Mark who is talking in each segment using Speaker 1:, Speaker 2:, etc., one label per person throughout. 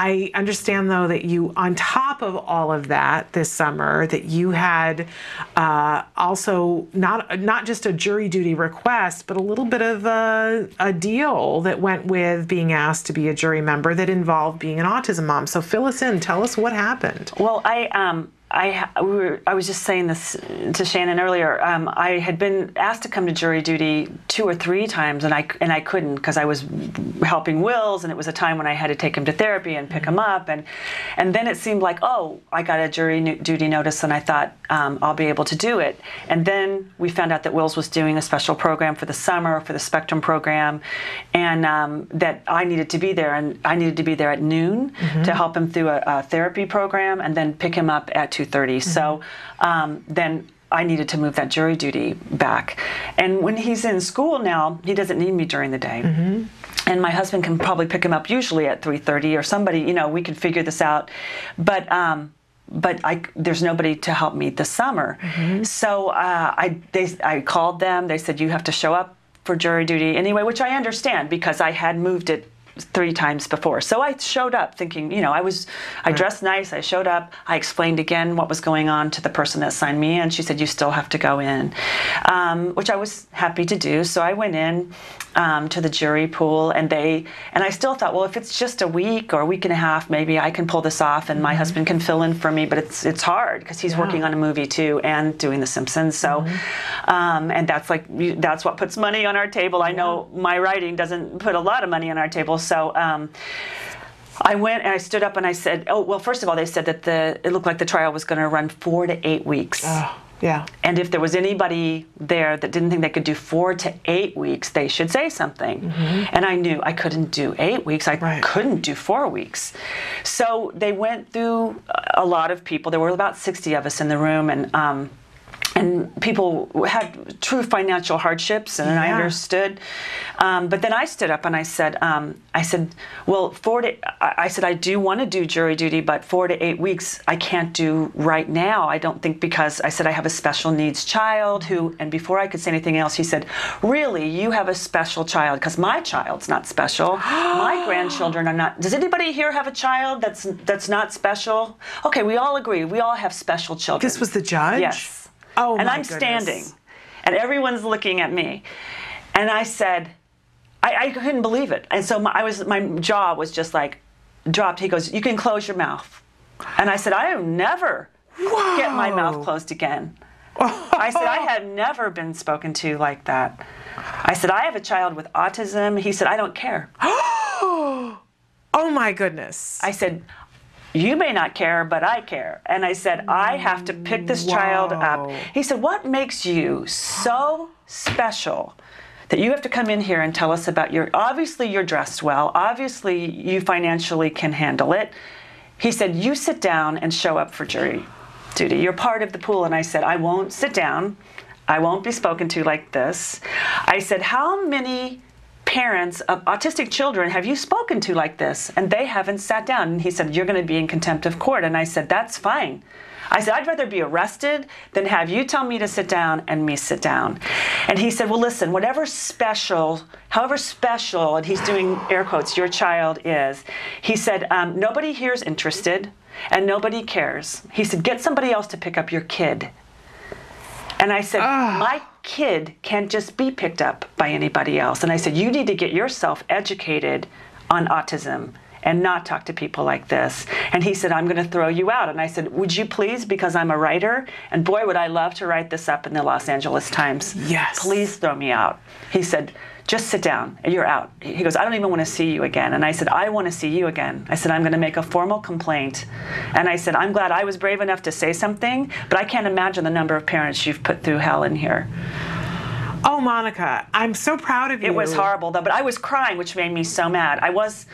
Speaker 1: I understand, though, that you, on top of all of that this summer, that you had also not just a jury duty request, but a little bit of a deal that went with being asked to be a jury member that involved being an autism mom. So fill us in. Tell us what happened.
Speaker 2: Well, I was just saying this to Shannon earlier. I had been asked to come to jury duty 2 or 3 times, and I couldn't because I was helping Wills, and it was a time when I had to take him to therapy and pick him up, and then it seemed like, oh, I got a jury duty notice, and I thought I'll be able to do it. And then we found out that Wills was doing a special program for the summer for the Spectrum program, and that I needed to be there, and I needed to be there at noon to help him through a therapy program, and then pick him up at 2:30. So then I needed to move that jury duty back. And when he's in school now, he doesn't need me during the day. And my husband can probably pick him up usually at 3:30, or somebody, you know, we could figure this out. But there's nobody to help me this summer. So I called them. They said, you have to show up for jury duty anyway, which I understand because I had moved it 3 times before. So I showed up thinking, you know, I dressed nice, I showed up, I explained again what was going on to the person that signed me in. She said, you still have to go in, which I was happy to do. So I went in to the jury pool, and I still thought, well, if it's just a week or a week and a half, maybe I can pull this off and my husband can fill in for me, but it's hard because he's working on a movie too and doing The Simpsons. So, and that's what puts money on our table. I know my writing doesn't put a lot of money on our table. So I went and I stood up and I said, oh, well, first of all, they said that it looked like the trial was going to run 4 to 8 weeks.
Speaker 1: Yeah.
Speaker 2: And if there was anybody there that didn't think they could do 4 to 8 weeks, they should say something. And I knew I couldn't do 8 weeks. I couldn't do 4 weeks. So they went through a lot of people. There were about 60 of us in the room, and people had true financial hardships, and I understood. But then I stood up and I said, well, I said, I do want to do jury duty, but 4 to 8 weeks I can't do right now. I don't think, because I said I have a special needs child and before I could say anything else, he said, really, you have a special child? Because my child's not special. My grandchildren are not. Does anybody here have a child that's not special? Okay, we all agree. We all have special children.
Speaker 1: This was the judge?
Speaker 2: Yes.
Speaker 1: Oh,
Speaker 2: and
Speaker 1: my
Speaker 2: I'm
Speaker 1: goodness.
Speaker 2: standing, and everyone's looking at me, and I said, I couldn't believe it, and so my jaw was just like dropped. He goes, "You can close your mouth," and I said, "I will never get my mouth closed again." I said, "I have never been spoken to like that." I said, "I have a child with autism." He said, "I don't care."
Speaker 1: Oh my goodness!
Speaker 2: I said, you may not care, but I care. And I said, I have to pick this child up. He said, what makes you so special that you have to come in here and tell us about obviously you're dressed well, obviously you financially can handle it. He said, you sit down and show up for jury duty. You're part of the pool. And I said, I won't sit down. I won't be spoken to like this. I said, how many parents of autistic children have you spoken to like this? And they haven't sat down. And he said, you're going to be in contempt of court. And I said, that's fine. I said, I'd rather be arrested than have you tell me to sit down and me sit down. And he said, well, listen, however special, and he's doing air quotes, your child is, he said, nobody here is interested and nobody cares. He said, get somebody else to pick up your kid. And I said, my kid can't just be picked up by anybody else. And I said, you need to get yourself educated on autism and not talk to people like this. And he said, I'm going to throw you out. And I said, would you please, because I'm a writer, and boy, would I love to write this up in the Los Angeles Times.
Speaker 1: Yes.
Speaker 2: Please throw me out. He said, just sit down, you're out. He goes, I don't even want to see you again. And I said, I want to see you again. I said, I'm going to make a formal complaint. And I said, I'm glad I was brave enough to say something, but I can't imagine the number of parents you've put through hell in here.
Speaker 1: Oh, Monica, I'm so proud of you.
Speaker 2: It was horrible, though, but I was crying, which made me so mad. I was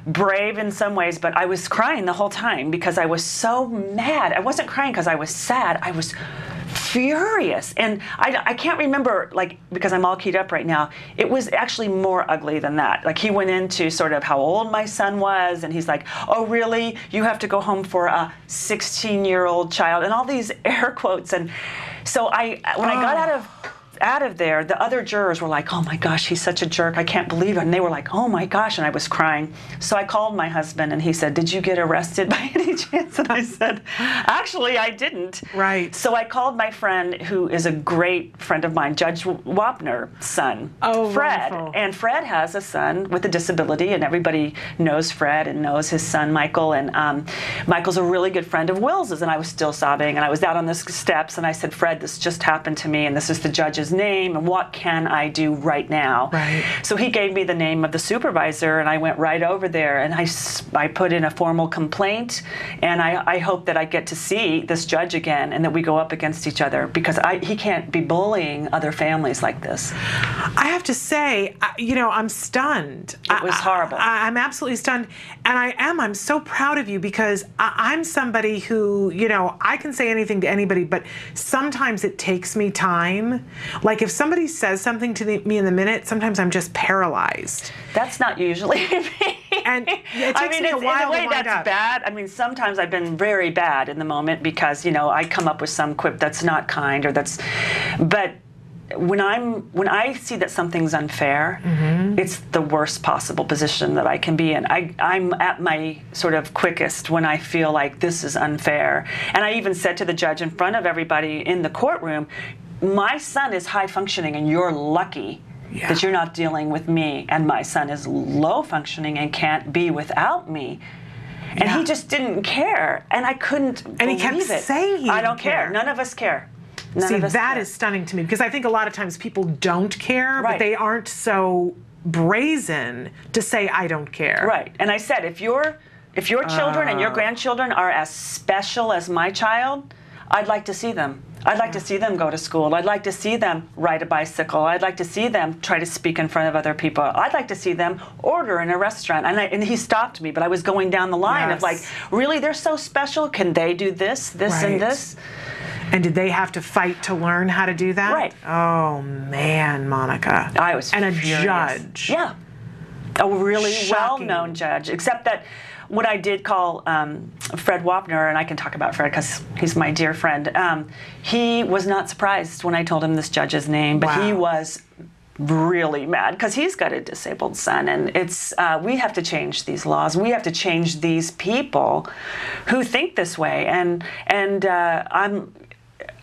Speaker 2: brave in some ways, but I was crying the whole time because I was so mad. I wasn't crying because I was sad. I was furious. And I can't remember, like, because I'm all keyed up right now, it was actually more ugly than that. Like, he went into sort of how old my son was, and he's like, oh, really? You have to go home for a 16-year-old child, and all these air quotes. And so when I got out of out of there, the other jurors were like, "Oh my gosh, he's such a jerk. I can't believe it." And they were like, "Oh my gosh." And I was crying. So I called my husband and he said, "Did you get arrested by any chance?" And I said, "Actually, I didn't."
Speaker 1: Right.
Speaker 2: So I called my friend, who is a great friend of mine, Judge Wapner's son, Fred.
Speaker 1: Wonderful.
Speaker 2: And Fred has a son with a disability, and everybody knows Fred and knows his son, Michael. And Michael's a really good friend of Wills's. And I was still sobbing, and I was out on the steps, and I said, "Fred, this just happened to me, and this is the judge's name, and what can I do right now?"
Speaker 1: Right.
Speaker 2: So he gave me the name of the supervisor, and I went right over there, and I put in a formal complaint, and I hope that I get to see this judge again, and that we go up against each other, because he can't be bullying other families like this.
Speaker 1: I have to say, I'm stunned.
Speaker 2: It was horrible.
Speaker 1: I'm absolutely stunned. And I'm so proud of you, because I'm somebody who, I can say anything to anybody, but sometimes it takes me time. Like if somebody says something to me in the minute, sometimes I'm just paralyzed.
Speaker 2: That's not usually me.
Speaker 1: And it takes me a while
Speaker 2: in a way,
Speaker 1: to wind
Speaker 2: that's
Speaker 1: up.
Speaker 2: bad. I mean, sometimes I've been very bad in the moment because, I come up with some quip that's not kind but when I see that something's unfair, it's the worst possible position that I can be in. I'm at my sort of quickest when I feel like this is unfair. And I even said to the judge in front of everybody in the courtroom, "My son is high functioning and you're lucky that you're not dealing with me, and my son is low functioning and can't be without me." And he just didn't care, and I couldn't believe it.
Speaker 1: And he kept saying he
Speaker 2: "I don't
Speaker 1: didn't
Speaker 2: care. None of us care."
Speaker 1: See, that is stunning to me, because I think a lot of times people don't care, but they aren't so brazen to say, "I don't care."
Speaker 2: Right. And I said, if your children and your grandchildren are as special as my child, I'd like to see them. I'd like to see them go to school. I'd like to see them ride a bicycle. I'd like to see them try to speak in front of other people. I'd like to see them order in a restaurant. And he stopped me, but I was going down the line of like, really, they're so special? Can they do this, and this?
Speaker 1: And did they have to fight to learn how to do that?
Speaker 2: Right.
Speaker 1: Oh, man, Monica.
Speaker 2: I was
Speaker 1: And
Speaker 2: furious.
Speaker 1: A judge.
Speaker 2: Yeah. A really
Speaker 1: Shocking.
Speaker 2: well-known judge, except that what I did call Fred Wapner, and I can talk about Fred because he's my dear friend, he was not surprised when I told him this judge's name, but he was really mad because he's got a disabled son, and it's we have to change these laws. We have to change these people who think this way, and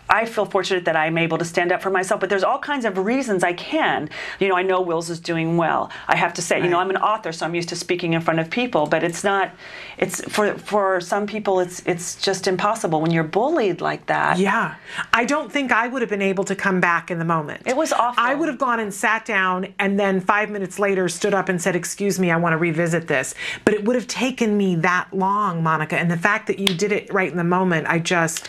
Speaker 2: I feel fortunate that I'm able to stand up for myself, but there's all kinds of reasons I can. I know Wills is doing well. I have to say, I'm an author, so I'm used to speaking in front of people, but it's for some people, it's just impossible when you're bullied like that.
Speaker 1: Yeah. I don't think I would have been able to come back in the moment.
Speaker 2: It was awful.
Speaker 1: I would have gone and sat down and then 5 minutes later stood up and said, "Excuse me, I want to revisit this." But it would have taken me that long, Monica. And the fact that you did it right in the moment,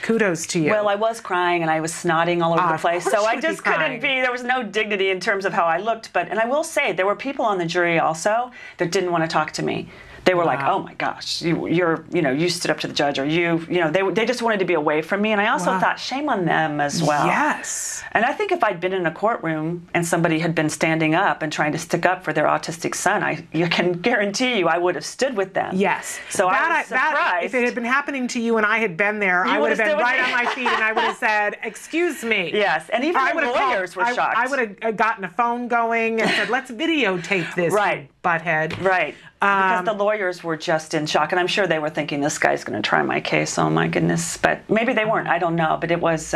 Speaker 1: kudos to you.
Speaker 2: Well, I was crying and I was snotting all over the place, so I just couldn't be. There was no dignity in terms of how I looked. And I will say, there were people on the jury also that didn't want to talk to me. They were like, "Oh my gosh, you stood up to the judge," or they just wanted to be away from me. And I also thought, shame on them as well.
Speaker 1: Yes.
Speaker 2: And I think if I'd been in a courtroom and somebody had been standing up and trying to stick up for their autistic son, I can guarantee you I would have stood with them.
Speaker 1: Yes.
Speaker 2: So I was surprised.
Speaker 1: If it had been happening to you and I had been there, I would have been right on my feet and I would have said, "Excuse me."
Speaker 2: Yes, and even the lawyers were shocked.
Speaker 1: I would have gotten a phone going and said, "Let's videotape this, you butthead."
Speaker 2: Right. Because the lawyers were just in shock, and I'm sure they were thinking, "This guy's going to try my case." Oh my goodness! But maybe they weren't. I don't know. But it was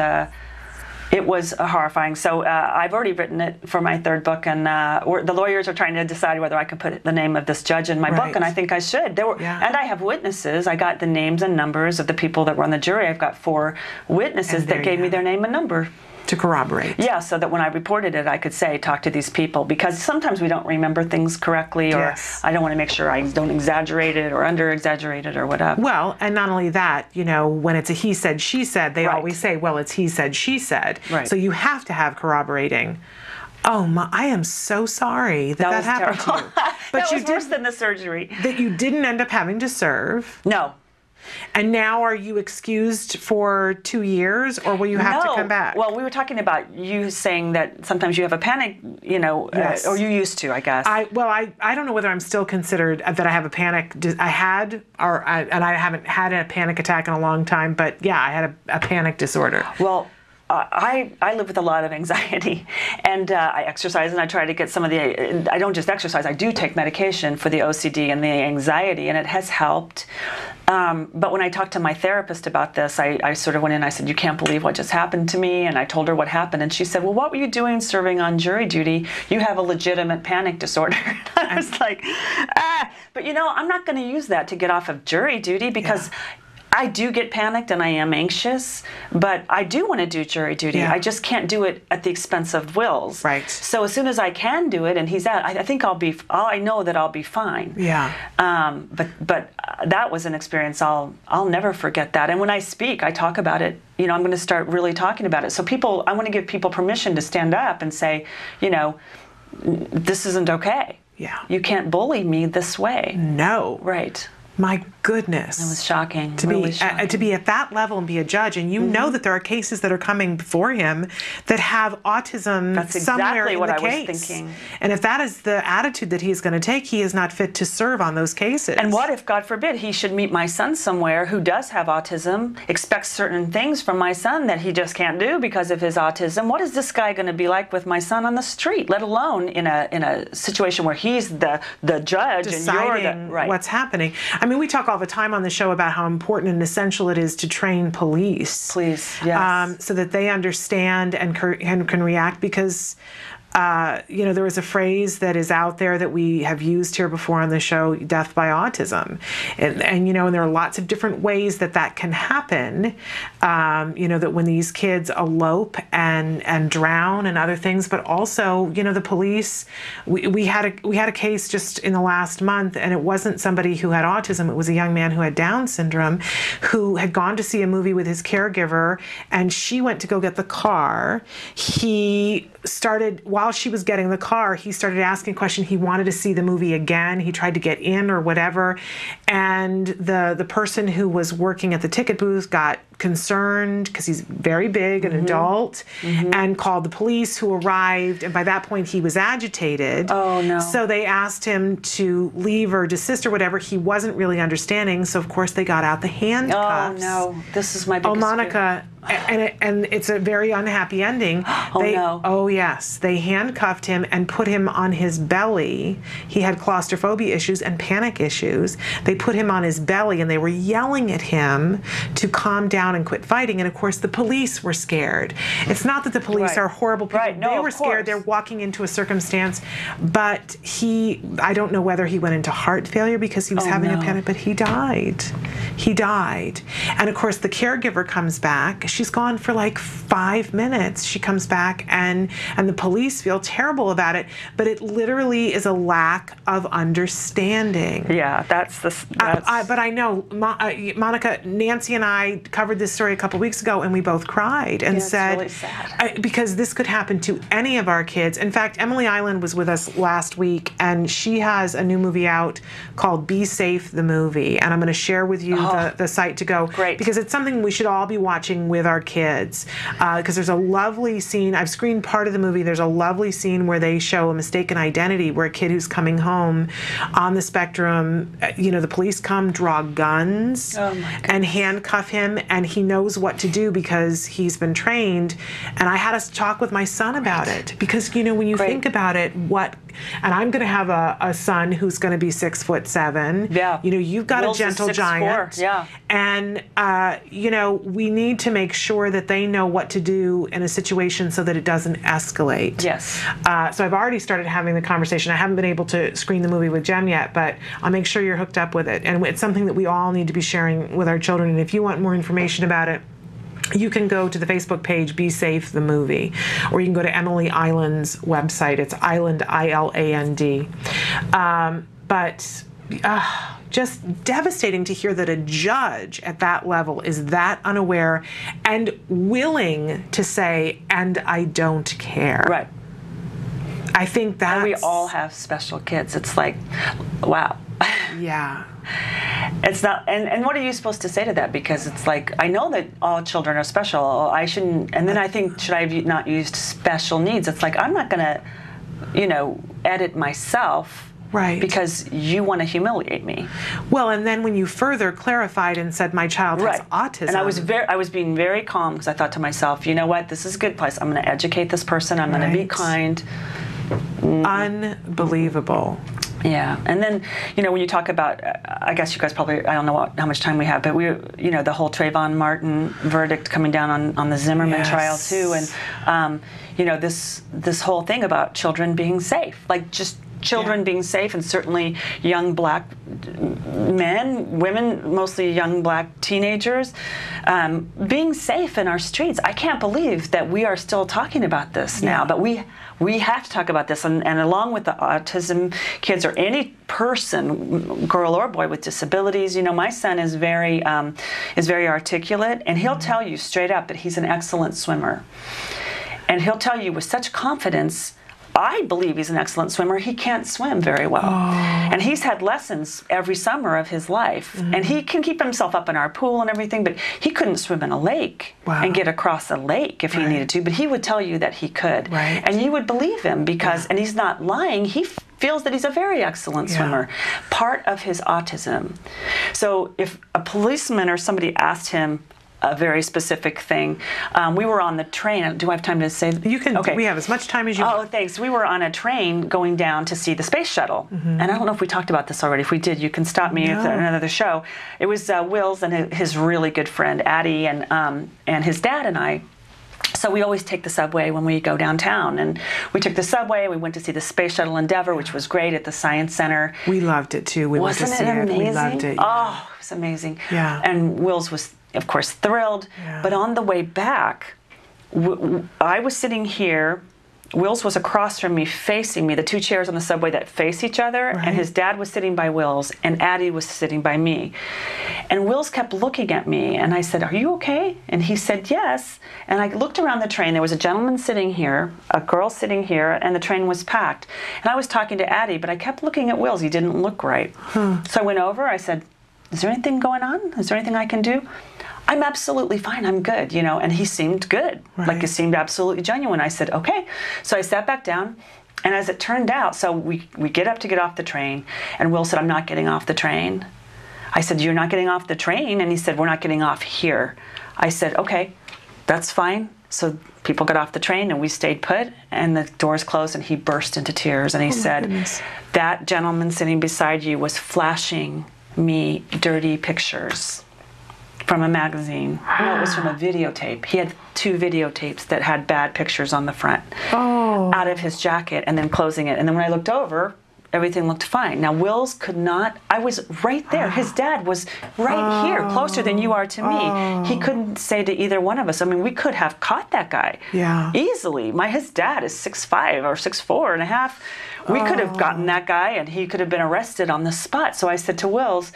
Speaker 2: horrifying. So I've already written it for my third book, and the lawyers are trying to decide whether I can put the name of this judge in my book, and I think I should. And I have witnesses. I got the names and numbers of the people that were on the jury. I've got 4 witnesses that gave me their name and number.
Speaker 1: To corroborate.
Speaker 2: Yeah, so that when I reported it, I could say, talk to these people, because sometimes we don't remember things correctly, or I don't want to make sure I don't exaggerate it or under-exaggerate it or whatever.
Speaker 1: Well, and not only that, when it's a he said, she said, they always say, well, it's he said, she said. Right. So you have to have corroborating. Oh, I am so sorry that happened to you.
Speaker 2: But that was worse than the surgery.
Speaker 1: That you didn't end up having to serve.
Speaker 2: No.
Speaker 1: And now are you excused for 2 years, or will you have to come back?
Speaker 2: Well, we were talking about you saying that sometimes you have a panic, or you used to, I guess.
Speaker 1: I don't know whether I'm still considered that I have a panic. And I haven't had a panic attack in a long time, but yeah, I had a panic disorder.
Speaker 2: Well, I live with a lot of anxiety, and I exercise, and I try to get some of the. I don't just exercise; I do take medication for the OCD and the anxiety, and it has helped. But when I talked to my therapist about this, I sort of went in. I said, "You can't believe what just happened to me," and I told her what happened, and she said, "Well, what were you doing serving on jury duty? You have a legitimate panic disorder." I was like, but I'm not going to use that to get off of jury duty because. Yeah. I do get panicked and I am anxious, but I do want to do jury duty. Yeah. I just can't do it at the expense of Will's.
Speaker 1: Right.
Speaker 2: So as soon as I can do it and he's out, I think I know that I'll be fine.
Speaker 1: Yeah.
Speaker 2: But that was an experience I'll never forget that. And when I speak, I talk about it. I'm going to start really talking about it. So I want to give people permission to stand up and say, this isn't okay.
Speaker 1: Yeah.
Speaker 2: You can't bully me this way.
Speaker 1: No.
Speaker 2: Right.
Speaker 1: My goodness.
Speaker 2: It was shocking.
Speaker 1: To be at that level and be a judge, and you know that there are cases that are coming before him that have autism somewhere in the case. That's exactly what I was thinking. And if that is the attitude that he's going to take, he is not fit to serve on those cases.
Speaker 2: And what if, God forbid, he should meet my son somewhere who does have autism, expects certain things from my son that he just can't do because of his autism? What is this guy going to be like with my son on the street, let alone in a situation where he's the judge
Speaker 1: deciding
Speaker 2: and you're
Speaker 1: what's happening? I mean, we talk all the time on the show about how important and essential it is to train police.
Speaker 2: Yes.
Speaker 1: So that they understand and can react because, there is a phrase that is out there that we have used here before on the show, death by autism. And there are lots of different ways that can happen, that when these kids elope and drown and other things, but also, the police, we had a case just in the last month, and it wasn't somebody who had autism, it was a young man who had Down syndrome who had gone to see a movie with his caregiver, and she went to go get the car. While she was getting the car, he started asking questions. He wanted to see the movie again. He tried to get in or whatever. And the person who was working at the ticket booth got concerned because he's very big, an adult, and called the police, who arrived. And by that point, he was agitated.
Speaker 2: Oh, no.
Speaker 1: So they asked him to leave or desist or whatever. He wasn't really understanding. So, of course, they got out the handcuffs.
Speaker 2: Oh, no. This is my biggest fear.
Speaker 1: Monica, and it's a very unhappy ending.
Speaker 2: No.
Speaker 1: Oh, yes. They handcuffed him and put him on his belly. He had claustrophobia issues and panic issues. They put him on his belly, and they were yelling at him to calm down and quit fighting. And, of course, the police were scared. It's not that the police are horrible people.
Speaker 2: Right. No,
Speaker 1: they were scared. They're walking into a circumstance. But I don't know whether he went into heart failure because he was having a panic, but he died. He died. And, of course, the caregiver comes back. She's gone for like 5 minutes. She comes back, and the police feel terrible about it, but it literally is a lack of understanding.
Speaker 2: Yeah,
Speaker 1: but I know, Monica, Nancy and I covered this story a couple weeks ago, and we both cried and said,
Speaker 2: it's really sad.
Speaker 1: Because this could happen to any of our kids. In fact, Emily Island was with us last week, and she has a new movie out called Be Safe, the movie, and I'm going to share with you the site to go.
Speaker 2: Great.
Speaker 1: Because it's something we should all be watching with our kids, because there's a lovely scene. I've screened part of the movie. There's a lovely scene where they show a mistaken identity, where a kid who's coming home on the spectrum, the police come, draw guns, and handcuff him, and he knows what to do because he's been trained. And I had to talk with my son about it, because when you think about it, and I'm going to have a son who's going to be 6'7".
Speaker 2: Yeah.
Speaker 1: You've got
Speaker 2: Will's
Speaker 1: a gentle giant.
Speaker 2: 6'4". Yeah.
Speaker 1: And we need to make sure that they know what to do in a situation so that it doesn't escalate.
Speaker 2: Yes.
Speaker 1: So I've already started having the conversation. I haven't been able to screen the movie with Jem yet, but I'll make sure you're hooked up with it. And it's something that we all need to be sharing with our children. And if you want more information about it, you can go to the Facebook page, Be Safe, the movie, or you can go to Emily Island's website. It's Island, I-L-A-N-D. But just devastating to hear that a judge at that level is that unaware and willing to say, and I don't care.
Speaker 2: Right.
Speaker 1: I think that's...
Speaker 2: And we all have special kids. It's like, wow.
Speaker 1: Yeah.
Speaker 2: It's not, and what are you supposed to say to that? Because it's like, I know that all children are special. I shouldn't, and then I think, should I have not used special needs? It's like, I'm not going to, edit myself
Speaker 1: Right.
Speaker 2: Because you want to humiliate me.
Speaker 1: Well, and then when you further clarified and said my child has autism.
Speaker 2: And I was being very calm because I thought to myself, you know what, this is a good place. I'm going to educate this person. I'm going to be kind.
Speaker 1: Unbelievable.
Speaker 2: Yeah, and then, when you talk about, I guess you guys probably, I don't know how much time we have, but the whole Trayvon Martin verdict coming down on the Zimmerman trial too, and, this whole thing about children being safe, like just children being safe, and certainly young black men, women, mostly young black teenagers, being safe in our streets. I can't believe that we are still talking about this now, but we have to talk about this, and along with the autism kids or any person, girl or boy with disabilities. My son is very articulate, and he'll tell you straight up that he's an excellent swimmer, and he'll tell you with such confidence, I believe he's an excellent swimmer. He can't swim very well. And he's had lessons every summer of his life. And he can keep himself up in our pool and everything, but he couldn't swim in a lake and get across a lake if he needed to. But he would tell you that he could. And you would believe him because, and he's not lying, he feels that he's a very excellent swimmer. Part of his autism. So if a policeman or somebody asked him a very specific thing. We were on the train. Do I have time to say?
Speaker 1: You can. Okay. We have as much time as you want.
Speaker 2: Oh, thanks. We were on a train going down to see the space shuttle. And I don't know if we talked about this already. If we did, you can stop me at another show. It was Will's and his really good friend, Addie, and his dad and I. So we always take the subway when we go downtown. And we took the subway. We went to see the Space Shuttle Endeavour, which was great at the Science Center.
Speaker 1: We loved it, too. We went to see it. We loved it.
Speaker 2: Oh, it was amazing.
Speaker 1: Yeah.
Speaker 2: And Will's was, of course, thrilled. But on the way back, I was sitting here. Will's was across from me, facing me, the two chairs on the subway that face each other, and his dad was sitting by Will's, and Addie was sitting by me. And Will's kept looking at me, and I said, "Are you okay?" And he said, "Yes." And I looked around the train. There was a gentleman sitting here, a girl sitting here, and the train was packed. And I was talking to Addie, but I kept looking at Will's. He didn't look right. So I went over. I said, "Is there anything going on? Is there anything I can do?" "I'm absolutely fine. I'm good," and he seemed good. Like, he seemed absolutely genuine. I said, "Okay." So I sat back down, and as it turned out, so we get up to get off the train, and Will said, "I'm not getting off the train." I said, "You're not getting off the train?" And he said, "We're not getting off here." I said, "Okay, that's fine." So people got off the train, and we stayed put, and the doors closed, and he burst into tears, and he said, "That gentleman sitting beside you was flashing me dirty pictures from a magazine." No, it was from a videotape. He had 2 videotapes that had bad pictures on the front out of his jacket, and then closing it. And then when I looked over, everything looked fine. Now, Will's could not, I was right there. His dad was right here, closer than you are to me. He couldn't say to either one of us. I mean, we could have caught that guy easily. His dad is 6'5" or 6'4" and a half. We could have gotten that guy, and he could have been arrested on the spot. So I said to Will's,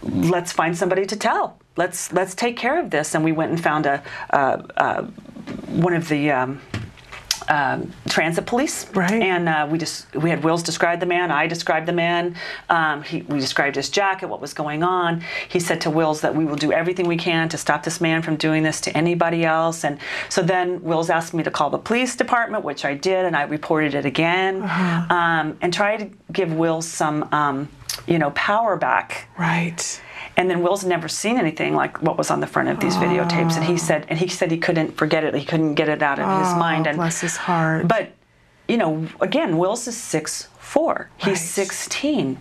Speaker 2: "Let's find somebody to tell. Let's take care of this." And we went and found one of the transit police, and we had Will's describe the man. I described the man. We described his jacket, what was going on. He said to Will's that we will do everything we can to stop this man from doing this to anybody else. And so then Will's asked me to call the police department, which I did, and I reported it again, and tried to give Will some power back. And then Will's never seen anything like what was on the front of these videotapes, and he said he couldn't forget it. He couldn't get it out of his mind. And
Speaker 1: bless his heart.
Speaker 2: But again, Will's is 6'4". He's 16,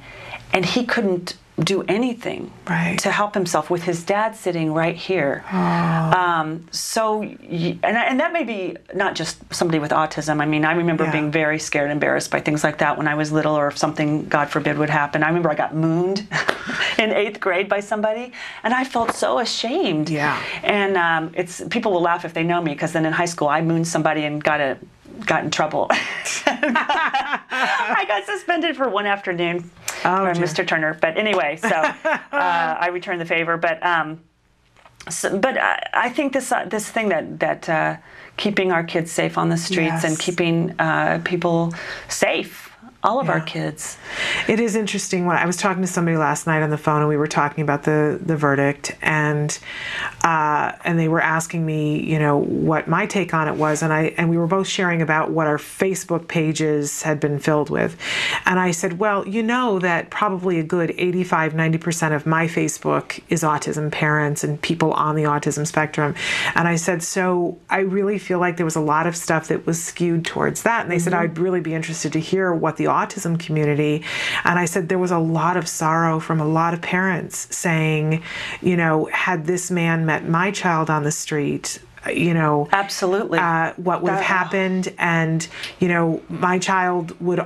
Speaker 2: and he couldn't do anything to help himself with his dad sitting right here. So, and that may be not just somebody with autism. I mean, I remember being very scared and embarrassed by things like that when I was little, or if something, God forbid, would happen. I remember I got mooned in 8th grade by somebody, and I felt so ashamed. And people will laugh if they know me, because then in high school I mooned somebody and got in trouble. I got suspended for one afternoon for Mr. Turner. But anyway, so I returned the favor. But I think this thing that keeping our kids safe on the streets and keeping people safe, all of our kids.
Speaker 1: It is interesting. When I was talking to somebody last night on the phone, and we were talking about the verdict, and they were asking me, you know, what my take on it was, and we were both sharing about what our Facebook pages had been filled with, and I said, well, you know that probably a good 85-90% of my Facebook is autism parents and people on the autism spectrum, and I said, so I really feel like there was a lot of stuff that was skewed towards that, and they said I'd really be interested to hear what the autism community, and I said there was a lot of sorrow from a lot of parents saying, you know, had this man met my child on the street, you know,
Speaker 2: absolutely,
Speaker 1: what would have happened, and you know, my child would,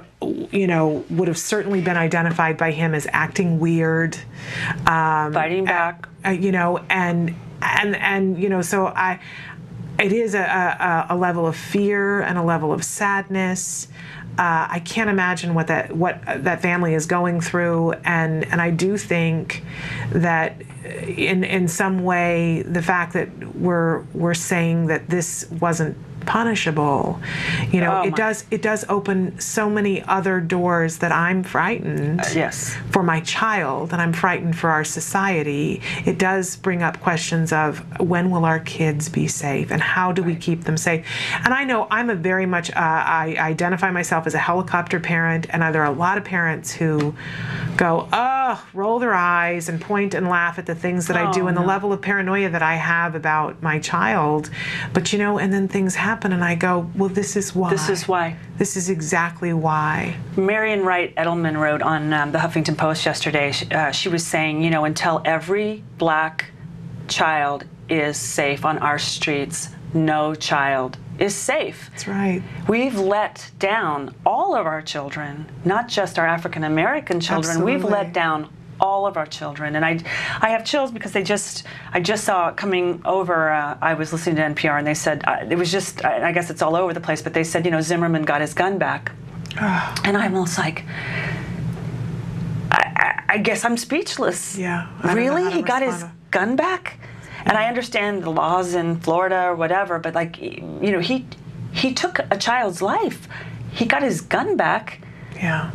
Speaker 1: you know, would have certainly been identified by him as acting weird,
Speaker 2: fighting back,
Speaker 1: you know, and you know, so it is a level of fear and a level of sadness. I can't imagine what that family is going through, and I do think that in some way the fact that we're saying that this wasn't punishable, you know, it does open so many other doors that I'm frightened
Speaker 2: yes,
Speaker 1: for my child, and I'm frightened for our society. It does bring up questions of when will our kids be safe, and how do we keep them safe? And I know I'm a very much I identify myself as a helicopter parent, and there are a lot of parents who go, roll their eyes and point and laugh at the things that I do, and the level of paranoia that I have about my child. But you know, and then things happen, and I go, well, this is why.
Speaker 2: This is why.
Speaker 1: This is exactly why.
Speaker 2: Marian Wright Edelman wrote on the Huffington Post yesterday, she was saying, you know, until every black child is safe on our streets, no child is safe.
Speaker 1: That's right.
Speaker 2: We've let down all of our children, not just our African American children.
Speaker 1: Absolutely.
Speaker 2: We've let down all of our children, and I have chills because I just saw it coming over. I was listening to NPR, and they said it was just. I guess it's all over the place, but they said, you know, Zimmerman got his gun back, and I'm almost like, I guess I'm speechless.
Speaker 1: Yeah.
Speaker 2: Really, he got his gun back, and I understand the laws in Florida or whatever, but like, you know, he took a child's life. He got his gun back.
Speaker 1: Yeah.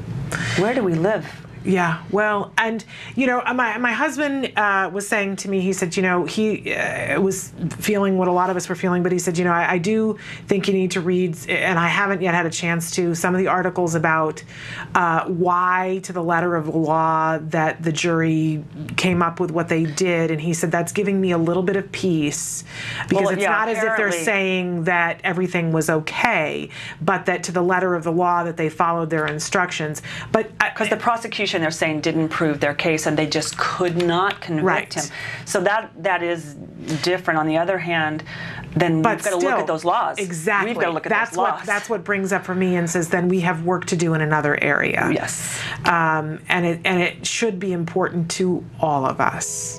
Speaker 2: Where do we live?
Speaker 1: Yeah, well, and you know, my husband was saying to me, he said, you know, he was feeling what a lot of us were feeling, but he said, you know, I do think you need to read, and I haven't yet had a chance to, some of the articles about why, to the letter of the law, that the jury came up with what they did, and he said that's giving me a little bit of peace, because it's not as if they're saying that everything was okay, but that to the letter of the law that they followed their instructions. But
Speaker 2: because the prosecution, they're saying, didn't prove their case, and they just could not convict him. So that is different. On the other hand, then we've got to look at those laws.
Speaker 1: Exactly.
Speaker 2: We've got to look at those laws.
Speaker 1: That's what brings up for me and says, then we have work to do in another area.
Speaker 2: Yes.
Speaker 1: And it should be important to all of us.